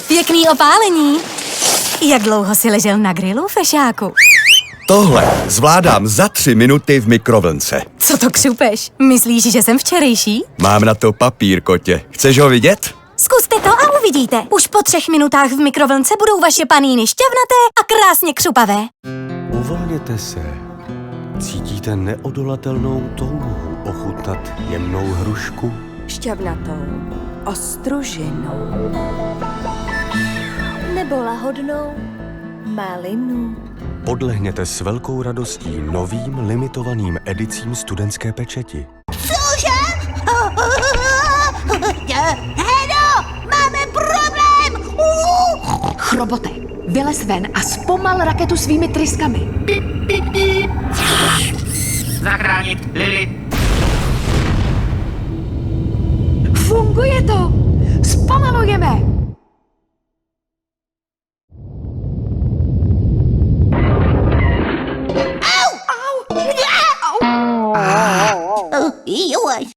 Pěkný opálení. Jak dlouho jsi ležel na grilu, fešáku? Tohle zvládám za 3 minuty v mikrovlnce. Co to křupeš? Myslíš, že jsem včerejší? Mám na to papír, kotě. Chceš ho vidět? Zkuste to a uvidíte. Už po 3 minutách v mikrovlnce budou vaše paníny šťavnaté a krásně křupavé. Uvolněte se. Cítíte neodolatelnou touhu ochutnat jemnou hrušku? Šťavnatou, ostružinou nebo lahodnou malinu. Podlehněte s velkou radostí novým limitovaným edicím studentské pečeti. Cože? Hedo, máme problém! Chrobote, vylez ven a zpomal raketu svými tryskami. Zachránit Lily. Funguje to! Zpomalujeme! Joj.